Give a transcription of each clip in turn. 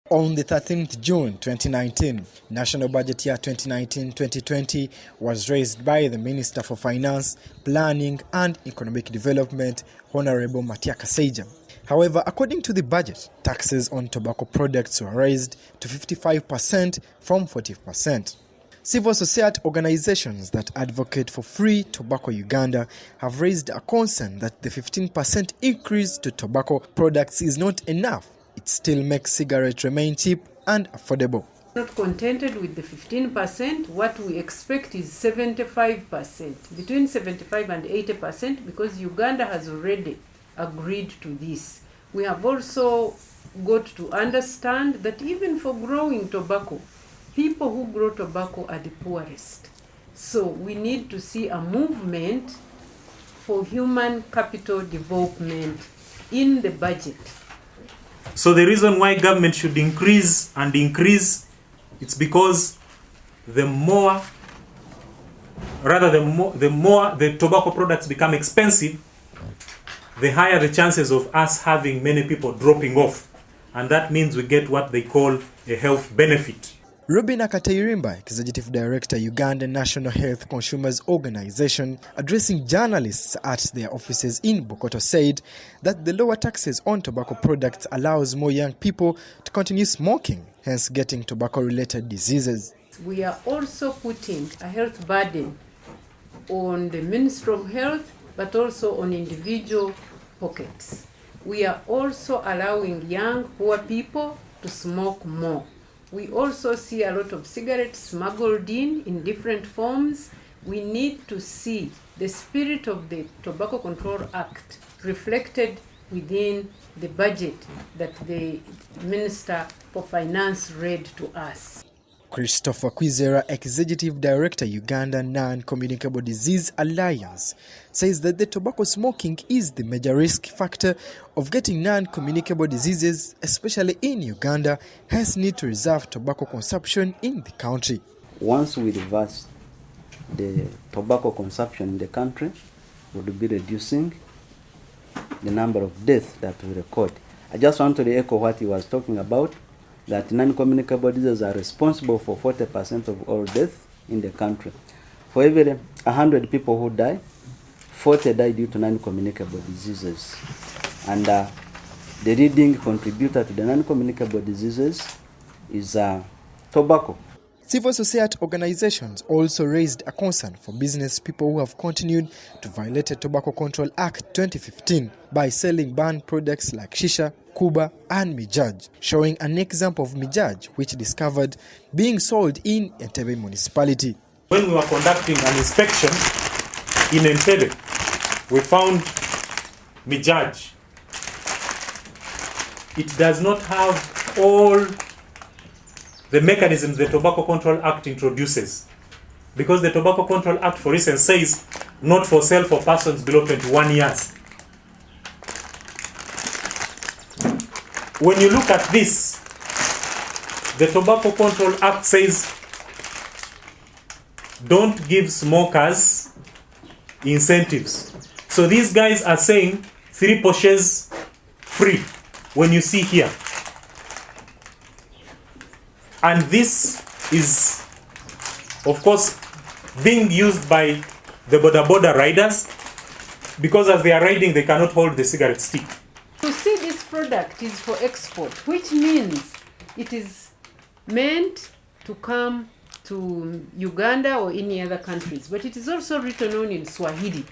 On the 13th June 2019, National Budget Year 2019-2020 was raised by the Minister for Finance, Planning and Economic Development, Honorable Matia Kaseija. However, according to the budget, taxes on tobacco products were raised to 55% from 40%. Civil society organizations that advocate for free tobacco Uganda have raised a concern that the 15% increase to tobacco products is not enough. It still makes cigarettes remain cheap and affordable. Not contented with the 15%, what we expect is 75%, between 75 and 80%, because Uganda has already agreed to this. We have also got to understand that even for growing tobacco, people who grow tobacco are the poorest. So we need to see a movement for human capital development in the budget. So the reason why government should increase, it's because the more the tobacco products become expensive, the higher the chances of us having many people dropping off. And that means we get what they call a health benefit. Robina Katairimba, Executive Director, Ugandan National Health Consumers Organization, addressing journalists at their offices in Bokoto, said that the lower taxes on tobacco products allows more young people to continue smoking, hence getting tobacco-related diseases. We are also putting a health burden on the Ministry of Health, but also on individual pockets. We are also allowing young, poor people to smoke more. We also see a lot of cigarettes smuggled in different forms. We need to see the spirit of the Tobacco Control Act reflected within the budget that the Minister for Finance read to us. Christopher Kwizera, Executive Director, Uganda Non-Communicable Disease Alliance, says that the tobacco smoking is the major risk factor of getting non-communicable diseases, especially in Uganda, hence need to reserve tobacco consumption in the country. Once we reverse the tobacco consumption in the country, we will be reducing the number of deaths that we record. I just want to echo what he was talking about, that non-communicable diseases are responsible for 40% of all deaths in the country. For every 100 people who die, 40 die due to non-communicable diseases. And the leading contributor to the non-communicable diseases is tobacco. Civil society organizations also raised a concern for business people who have continued to violate the Tobacco Control Act 2015 by selling banned products like shisha, kuba and mijaj, showing an example of mijaj which discovered being sold in Entebbe municipality. When we were conducting an inspection in Entebbe, we found mijaj. It does not have all the mechanisms the Tobacco Control Act introduces. Because the Tobacco Control Act, for instance, says not for sale for persons below 21 years. When you look at this, the Tobacco Control Act says don't give smokers incentives. So these guys are saying 3 poches free when you see here. And this is, of course, being used by the boda riders, because as they are riding, they cannot hold the cigarette stick. To see this product is for export, which means it is meant to come to Uganda or any other countries, but it is also written on in Swahili,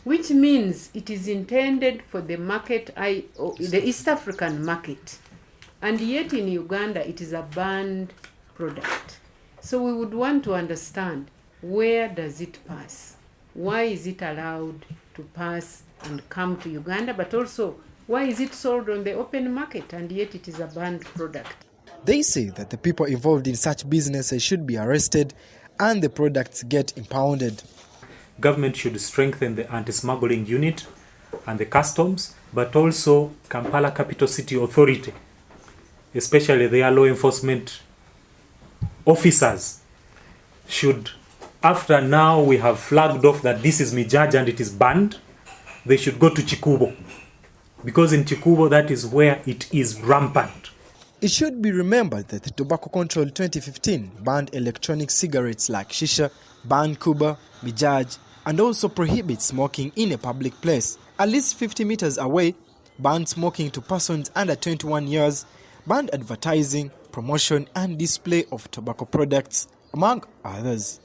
which means it is intended for the market, the East African market. And yet in Uganda, it is a banned product. So we would want to understand, where does it pass? Why is it allowed to pass and come to Uganda? But also, why is it sold on the open market and yet it is a banned product? They say that the people involved in such businesses should be arrested and the products get impounded. Government should strengthen the anti-smuggling unit and the customs, but also Kampala Capital City Authority, especially their law enforcement officers, should, after now we have flagged off that this is mijaj and it is banned, they should go to Chikubo. Because in Chikubo, that is where it is rampant. It should be remembered that the Tobacco Control 2015 banned electronic cigarettes like shisha, banned kuba, mijaj, and also prohibits smoking in a public place. At least 50 meters away, banned smoking to persons under 21 years, banned advertising, promotion and display of tobacco products, among others.